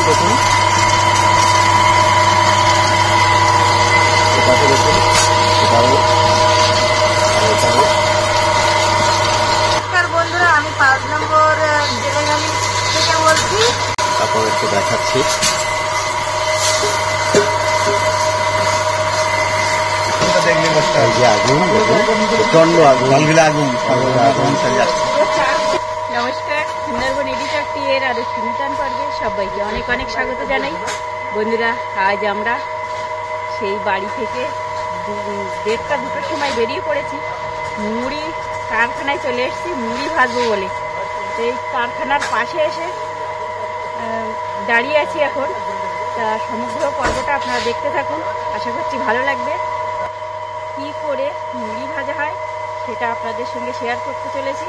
দেখুন, এটাকে দেখুন, এটাও বন্ধুরা, আমি 5 নম্বর জেলেগালি থেকে বলছি। তারপর একটু দেখাচ্ছি। নমস্কার, সুন্দরবন এডিটর টিএর আর নূতন পর্বে সবাইকে অনেক অনেক স্বাগত জানাই। বন্ধুরা, আজ আমরা সেই বাড়ি থেকে 1:30-2টোর সময় বেরিয়ে পড়েছি। মুড়ি কারখানায় চলে এসেছি মুড়ি ভাজবো বলে। এই কারখানার পাশে এসে দাঁড়িয়ে আছি এখন। তা সমগ্র পর্বটা আপনারা দেখতে থাকুন, আশা করছি ভালো লাগবে। কী করে মুড়ি ভাজা হয় সেটা আপনাদের সঙ্গে শেয়ার করতে চলেছি।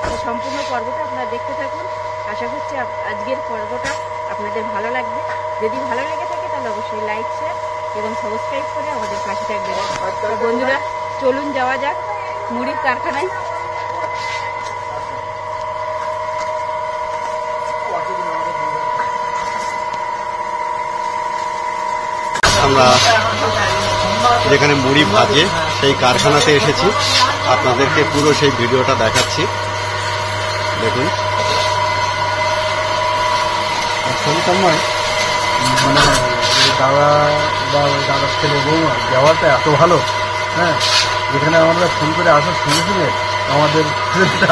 তো সম্পূর্ণ পর্বটা আপনারা দেখতে থাকুন, আশা করছি আজকের পর্বটা আপনাদের ভালো লাগবে। যদি ভালো লেগে থাকে তাহলে অবশ্যই লাইক, শেয়ার এবং সাবস্ক্রাইব করে আমাদের পাশে থাকবেন। বন্ধুরা, চলুন যাওয়া যাক মুড়ির কারখানায়। আমরা যেখানে মুড়ি ভাজে সেই কারখানাতে এসেছি, আপনাদেরকে পুরো সেই ভিডিওটা দেখাচ্ছি। দেখুন, মানে দাদা বা দাদার ছেলে বৌমা ব্যবহারটা এত ভালো, হ্যাঁ, যেখানে আমরা ফোন করে আসার সঙ্গে সঙ্গে আমাদের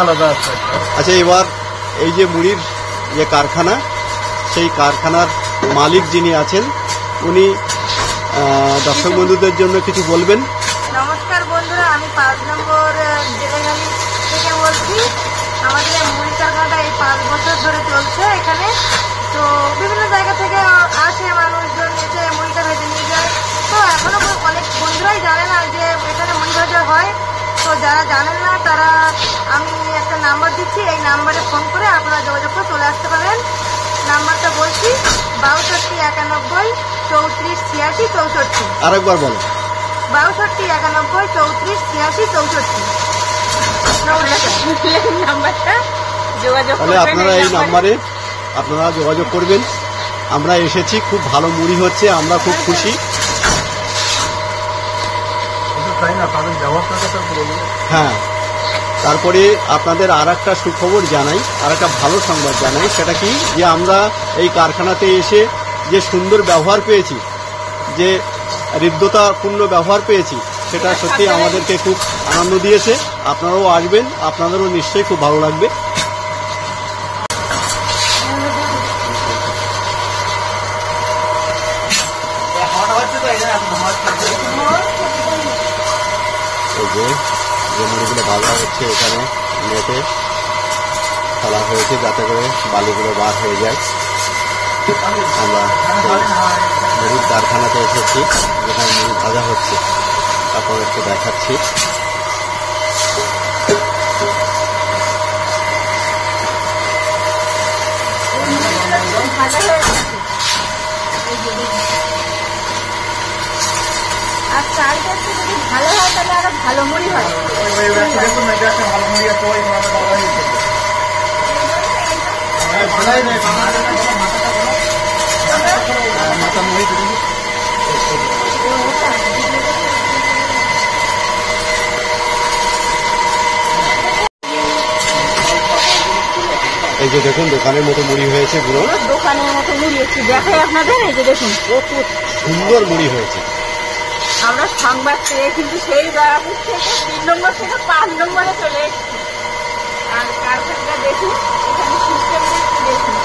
আলাদা আছে। আচ্ছা, এবার এই যে মুড়ির যে কারখানা, সেই কারখানার মালিক যিনি আছেন উনি দর্শক বন্ধুদের জন্য কিছু বলবেন। নমস্কার বন্ধুরা, আমি 5 নম্বর জেলেগালি থেকে বলছি। আমাদের মুড়ি কারখানাটা এই 5 বছর ধরে চলছে এখানে। তো বিভিন্ন জায়গা থেকে আসে মানুষজন, এসে মুড়িটা ভেজে নিয়ে যায়। তো এখনো অনেক বন্ধুরাই জানে না যে এখানে মুড়ি ভাজা হয়। তো যারা জানেন না তারা, আমি একটা নাম্বার দিচ্ছি, এই নাম্বারে ফোন করে আপনারা যোগাযোগ করে চলে আসতে পারেন। নাম্বারটা বলছি 62 91 34 86 64। আরেকবার বলো। 62 91 34 86 64 নাম্বারটা যোগাযোগ তাহলে আপনারা এই নাম্বারে আপনারা যোগাযোগ করবেন। আমরা এসেছি, খুব ভালো মুড়ি হচ্ছে, আমরা খুব খুশি। তাই না, তাদের ব্যবহারটা তো বলবো। হ্যাঁ, তারপরে আপনাদের আর একটা সুখবর জানাই, আর একটা ভালো সংবাদ জানাই। সেটা কি, যে আমরা এই কারখানাতে এসে যে সুন্দর ব্যবহার পেয়েছি, যে হৃদ্যতাপূর্ণ ব্যবহার পেয়েছি, সেটা সত্যি আমাদেরকে খুব আনন্দ দিয়েছে। আপনারাও আসবেন, আপনাদেরও নিশ্চয়ই খুব ভালো লাগবে। এই যে মুড়িগুলো ভাজা হচ্ছে, এখানে নেটে ফেলা হয়েছে যাতে করে বালিগুলো বার হয়ে যায়। আমরা মুড়ির কারখানাতে এসেছি, যেখানে মুড়ি ভাজা হচ্ছে, তারপর একটু দেখাচ্ছি। আর চালটা একটু যদি ভালো হয় তাহলে আরো ভালো মুড়ি হয়। এই যে দেখুন, দোকানের মতো মুড়ি হয়েছে, পুরো দোকানের মতো মুড়ি একটু দেখাই আপনাদের। এই যে দেখুন, কত সুন্দর মুড়ি হয়েছে। আমরা সংবাদ পেয়ে কিন্তু সেই দয়াপুর থেকে 3 নম্বর থেকে 5 নম্বরে চলে এসেছি। আর কারখানাটা দেখুন, এখানে সিস্টেমটা একটু দেখুন,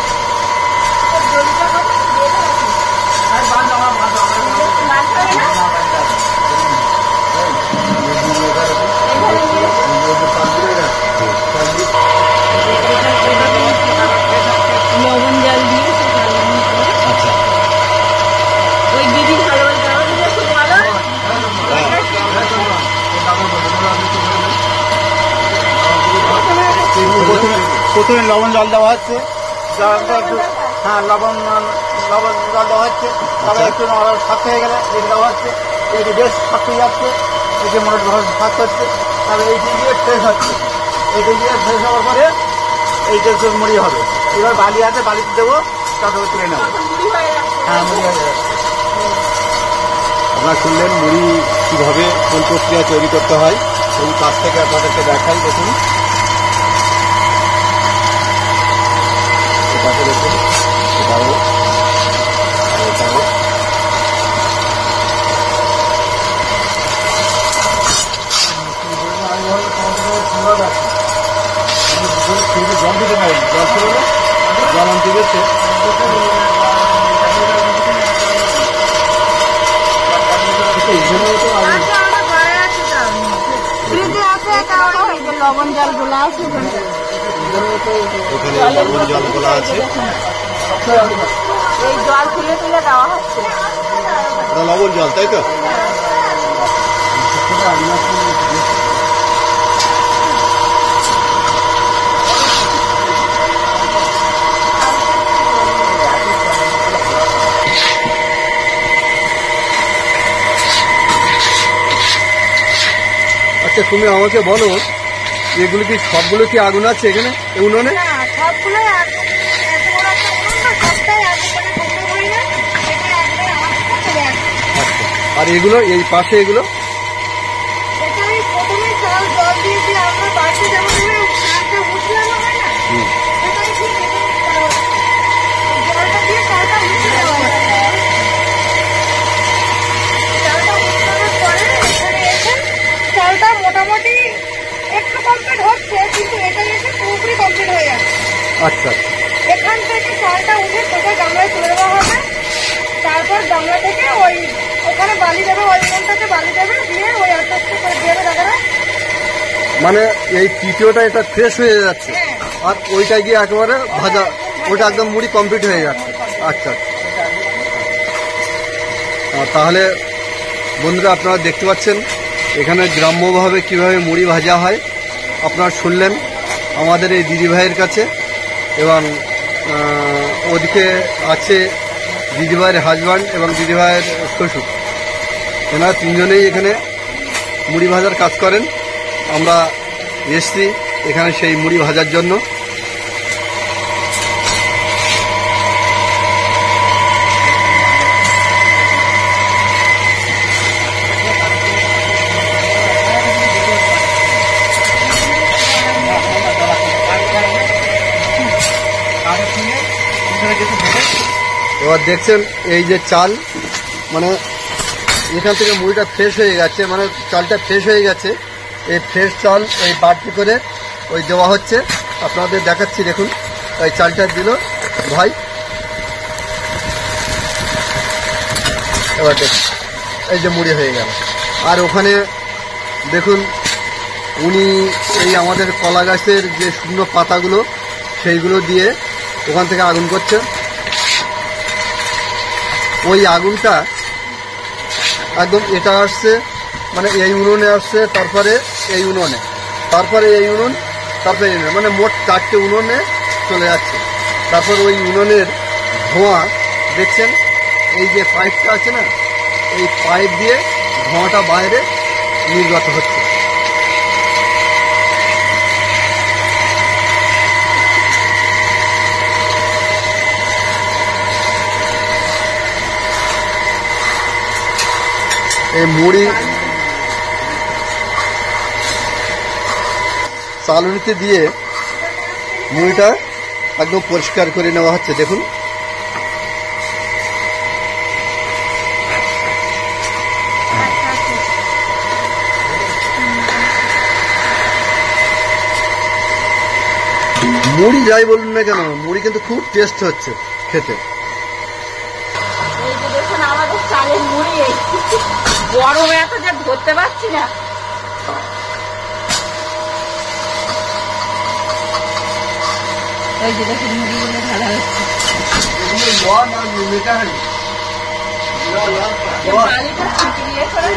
জলটা কত বেড়ে আছে। আর মাছ হবে না লবণ জল দিয়ে ওই দিদি ভালো খুব ভালো। প্রথমে লবণ জল দেওয়া হচ্ছে, জলটা একটু, হ্যাঁ, লবণ জল দেওয়া হচ্ছে। তারপরে একটু শক্ত হয়ে গেলে এটা দেওয়া হচ্ছে, এটি বেশ শক্ত হয়ে যাচ্ছে, এটি মোটামুটি শক্ত হচ্ছে। তারপরে এইটি দিয়ে ফ্রেশ হচ্ছে, এইটি দিয়ে ফ্রেশ হওয়ার পরে এইটা মুড়ি হবে। এবার বালি আছে, বালিতে দেবো, তারপরে তুলে নেবো। তখন মুড়ি হয়ে যাচ্ছে। হ্যাঁ, মুড়ি হয়ে যাবে। আপনারা শুনলেন মুড়ি কীভাবে কোন প্রক্রিয়া তৈরি করতে হয় এবং কাছ থেকে আপনাদেরকে দেখাই। দেখুন এটাকে দেখুন, এটাও আর এটাও। জল দিতে পারি, জল ছিল না, জল আনতে গেছে। আচ্ছা, আমরা ঘরে আছি তো। ফ্রিজে আছে, কাউকে এই যে লবণ জল গোলা আছে ওখানে। এখানে লবণ জল গোলা আছে। এই জল তুলে তুলে দেওয়া হচ্ছে। এটা লবণ জল, তাই তো? আচ্ছা, তুমি আমাকে বলো এগুলো কি সবগুলো কি আগুন আছে এখানে উনুনে? না, সবগুলোই এত বড় একটা উনুন না, সবটাই আগুন করে বন্ধ করি না, এটা একবার আওয়াজ চলে আসে। আচ্ছা, আর এগুলো এই পাশে এগুলো? এটা আমি প্রথমে জল দিয়ে দিয়ে আমরা বাড়িতে যেমন চালটা উঠলানো হয় না, হুম। সেটাই ঠিক এখানে করা হয়। জলটা দিয়ে চালটা উঠে দেওয়া হয়। চালটা উঠানোর পরে এখানে এসে চালটা মোটামুটি একটু কমপ্লিট হচ্ছে, কিন্তু এটা এসে পুরোপুরি কমপ্লিট হয়ে যাচ্ছে। আচ্ছা আচ্ছা। এখান থেকে চালটা উঠে সোজা গামলায় তুলে দেওয়া হবে। তারপর গামলা থেকে ওখানে বালি দেবে, ওই উনুনটাতে বালি দেবে, দিয়ে ওই আস্তে আস্তে করে দেবে দাদারা। মানে এই তৃতীয়টা এটা ফ্রেশ হয়ে যাচ্ছে, হ্যাঁ। আর ওইটা গিয়ে একেবারে ভাজা, ওটা একদম মুড়ি কমপ্লিট হয়ে যাচ্ছে। আচ্ছা আচ্ছা। তাহলে বন্ধুরা আপনারা দেখতে পাচ্ছেন এখানে গ্রাম্যভাবে কিভাবে মুড়ি ভাজা হয় আপনারা শুনলেন আমাদের এই দিদিভাইয়ের কাছে। এবং ওদিকে আছে দিদিভাইয়ের হাজব্যান্ড এবং দিদিভাইয়ের শ্বশুর, এনারা তিনজনেই এখানে মুড়ি ভাজার কাজ করেন। আমরা এসছি এখানে সেই মুড়ি ভাজার জন্য। এবার দেখছেন এই যে চাল, মানে এখান থেকে মুড়িটা ফ্রেশ হয়ে গেছে, মানে চালটা ফ্রেশ হয়ে গেছে। এই ফ্রেশ চাল এই বাড়তি করে ওই দেওয়া হচ্ছে। আপনাদের দেখাচ্ছি, দেখুন এই চালটা দিল ভাই। এবার দেখুন এই যে মুড়ি হয়ে গেল। আর ওখানে দেখুন উনি এই আমাদের কলা গাছের যে শুকনো পাতাগুলো সেইগুলো দিয়ে ওখান থেকে আগুন করছে। ওই আগুনটা একদম এটা আসছে, মানে এই উনুনে আসছে, তারপরে এই উনুনে, তারপরে এই উনুন, তারপরে এই উনুন, মানে মোট 4টে উনুনে চলে যাচ্ছে। তারপর ওই উনুনের ধোঁয়া দেখছেন এই যে পাইপটা আছে না, এই পাইপ দিয়ে ধোঁয়াটা বাইরে নির্গত হচ্ছে। এই মুড়ি চালনিতে দিয়ে মুড়িটা একদম পরিষ্কার করে নেওয়া হচ্ছে। দেখুন মুড়ি যাই বলুন না কেন, মুড়ি কিন্তু খুব টেস্ট হচ্ছে খেতে। এই যে দেখুন আমাদের চালের মুড়ি, গরমে এত যে ধরতে পারছি না। এই যে দেখুন মুড়িগুলো ঢালা হচ্ছে। বালিটা ছিটিয়ে করে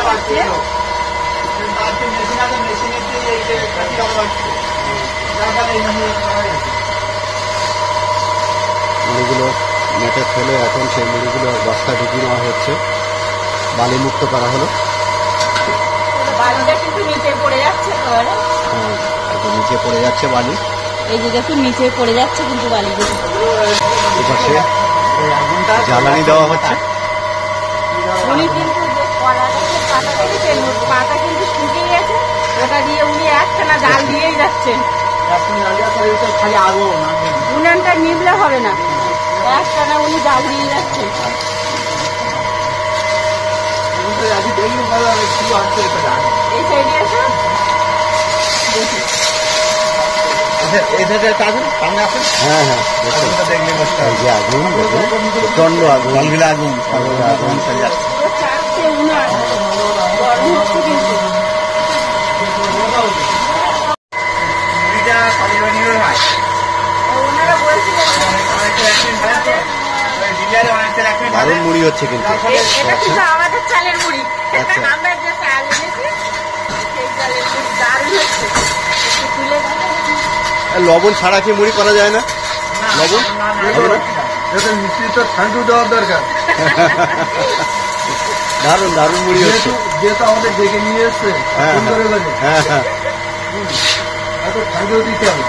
হচ্ছে। মুড়িগুলো নেটে ফেলে এখন সেই মুড়িগুলো বস্তা ঢুকিয়ে নেওয়া হচ্ছে, বালি মুক্ত করা হলো। বালিটা কিন্তু নিচে পড়ে যাচ্ছে একেবারে। হ্যাঁ, এটা নিচে পড়ে যাচ্ছে বালি। এই যে দেখুন নিচে পড়ে যাচ্ছে কিন্তু বালিগুলো। এপাশে জ্বালানি দেওয়া হচ্ছে। উনি কিন্তু যে কলা গাছের পাতা দেখেছেন, ওর পাতা কিন্তু শুকিয়ে গেছে, ওটা দিয়ে উনি একখানা জাল দিয়েই যাচ্ছেন। খালি আগুন উনানটা নিবলে হবে না, একটানা উনি জাল দিয়ে যাচ্ছেন। দেখলে ভালো হবে কি হচ্ছে এটা। এই সাইডে আসো, দেখি এই সাইডে আসুন, সামনে আসুন। হ্যাঁ হ্যাঁ দেখুন, আগুনটা দেখলে বুঝতে এই হবে। যে আগুন দেখুন, প্রচন্ড আগুন, জলগুলো আগুন আগুন, আগুন। পুরো চারটে উনান গরম হচ্ছে কিন্তু। মুড়িটা কালীবাড়ির হয়। ওনারা বলছিলেন ডিলারে অনেকটা রাখবেন। দারুণ মুড়ি হচ্ছে কিন্তু। এটা কিন্তু আমাদের চালের মুড়ি, আচ্ছা। আমরা যে চাল এনেছি সেই চালের মুড়ি দারুণ হচ্ছে। একটু তুলে দেখো। লবণ ছাড়া কি মুড়ি করা যায় না? লবণ হবে না? মিষ্টি তো ঠান্ডু দেওয়ার দরকার। দারুণ দারুণ মুড়ি হচ্ছে। যেহেতু আমাদের ডেকে নিয়ে এসছে হ্যাঁ সুন্দরের কাছে, হ্যাঁ হ্যাঁ এত ঠান্ডু দিতে হবে।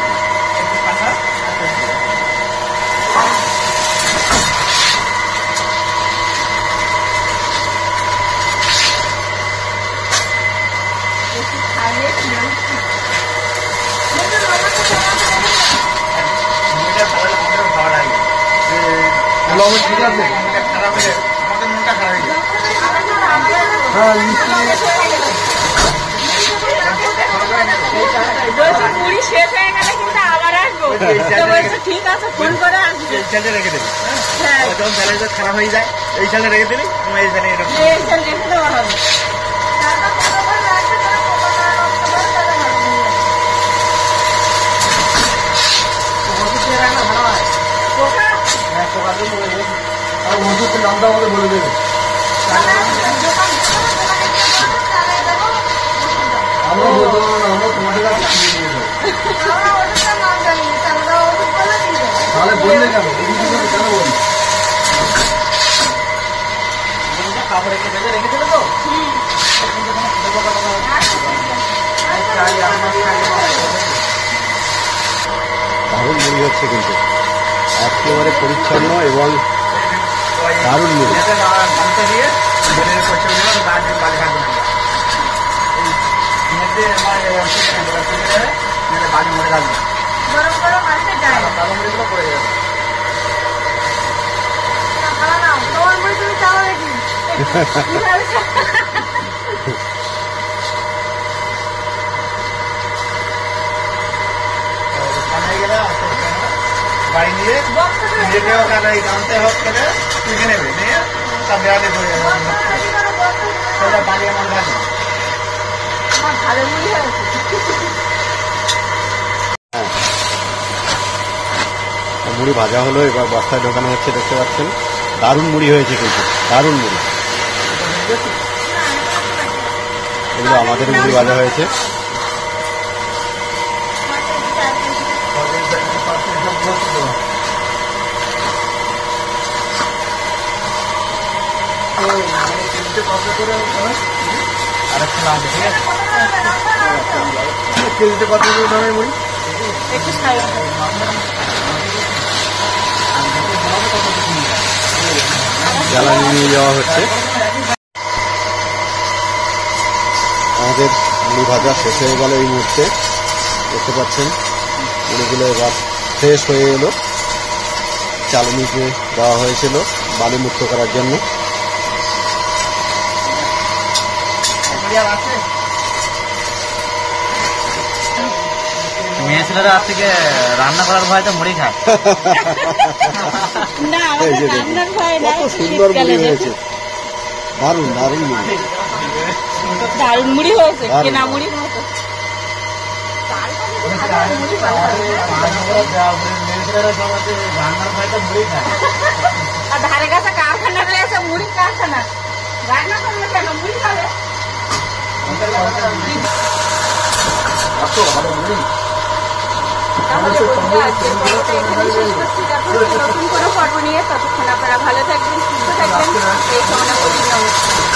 একটু খাইয়ে খেয়ে লবণ ঠিক আছে? খারাপ হয়ে আমাদের মনটা খারাপ হয়ে যায়। হ্যাঁ মিষ্টি বলছি মুড়ি শেষ হয়ে গেলে কিন্তু আবার আসবো। তো বলছে ঠিক আছে, ফোন করে আসবে। এই চালটা রেখে দেবে। হ্যাঁ, যখন চালটা খারাপ হয়ে যায় এই চালটা রেখে দিবি, তুমি এই চালে এরকম এই চাল রেখে দেওয়া হবে। পোকা? আর ওষুধের নামটা আমাদের বলে দেবে। আমরা বলতে পারবো না, আমরা তোমাদের কাছে নিয়ে নিয়ে যাবো। তাহলে বললে কেন? কেন বলি? কাপড় রেখে দেবে, রেখে দেবে তো? দারুণ মুড়ি হচ্ছে কিন্তু, একেবারে পরিচ্ছন্ন এবং দারুণ মুড়ি। গামছা দিয়ে বেলের পয়সা দিলাম, বাড়ি বাড়ি থাকবে না। এই আমার বাড়ি মরে রাখবে, গরম গরম আসতে যায় কালো মুড়িগুলো পড়ে যাবে। তোমার মুড়ি তুমি চাও নাকি? সামনে গেলে গাড়ি নিয়ে নিজেকে হোক আর এই গামতে হোক গেলে তুলে নেবে, নিয়ে তার বেড়ালে পড়ে যাবে। সেটা বাড়ি আমার গাড়ি আমার ভালো মুড়ি হয়েছে। হ্যাঁ, মুড়ি ভাজা হলো, এবার বস্তায় ঢোকানো হচ্ছে, দেখতে পাচ্ছেন। দারুণ মুড়ি হয়েছে কিন্তু, দারুণ মুড়ি। এগুলো আমাদের মুড়ি ভাজা হয়েছে। আরেকটা লাগবে, ঠিক আছে? কেজিতে কত দামের মুড়ি? একটু খাই। জ্বালানি নিয়ে যাওয়া হচ্ছে। আমাদের মুড়ি ভাজা শেষ হয়ে গেল এই মুহূর্তে, দেখতে পাচ্ছেন। মুড়িগুলো এবার ফ্রেশ হয়ে এলো, চালনিতে দেওয়া হয়েছিল বালি মুক্ত করার জন্য। মেয়ে ছেলেরা আজ থেকে রান্না করার ভয়তে মুড়ি খায়। না, এই যে আমাদের দেখুন, রান্নার ভয় না, কত সুন্দর মুড়ি শীতকালে হয়েছে, দারুণ দারুণ মুড়ি। দারুণ মুড়ি হয়েছে, দারুণ। কেনা মুড়ি মতো। রান্নার ভয়তে মুড়ি খায়। আর ধারে কাছে কারখানা রয়েছে, মুড়ি কারখানা, রান্না করলে কেন মুড়ি খাবে? এত ভালো মুড়ি। তাহলে বন্ধুরা, আজকের পর্বটা এখানেই শেষ করছি। দেখা হচ্ছে নতুন কোনো পর্ব নিয়ে। ততক্ষণ আপনারা ভালো থাকবেন, সুস্থ থাকবেন, এই কামনা করি। নমস্কার।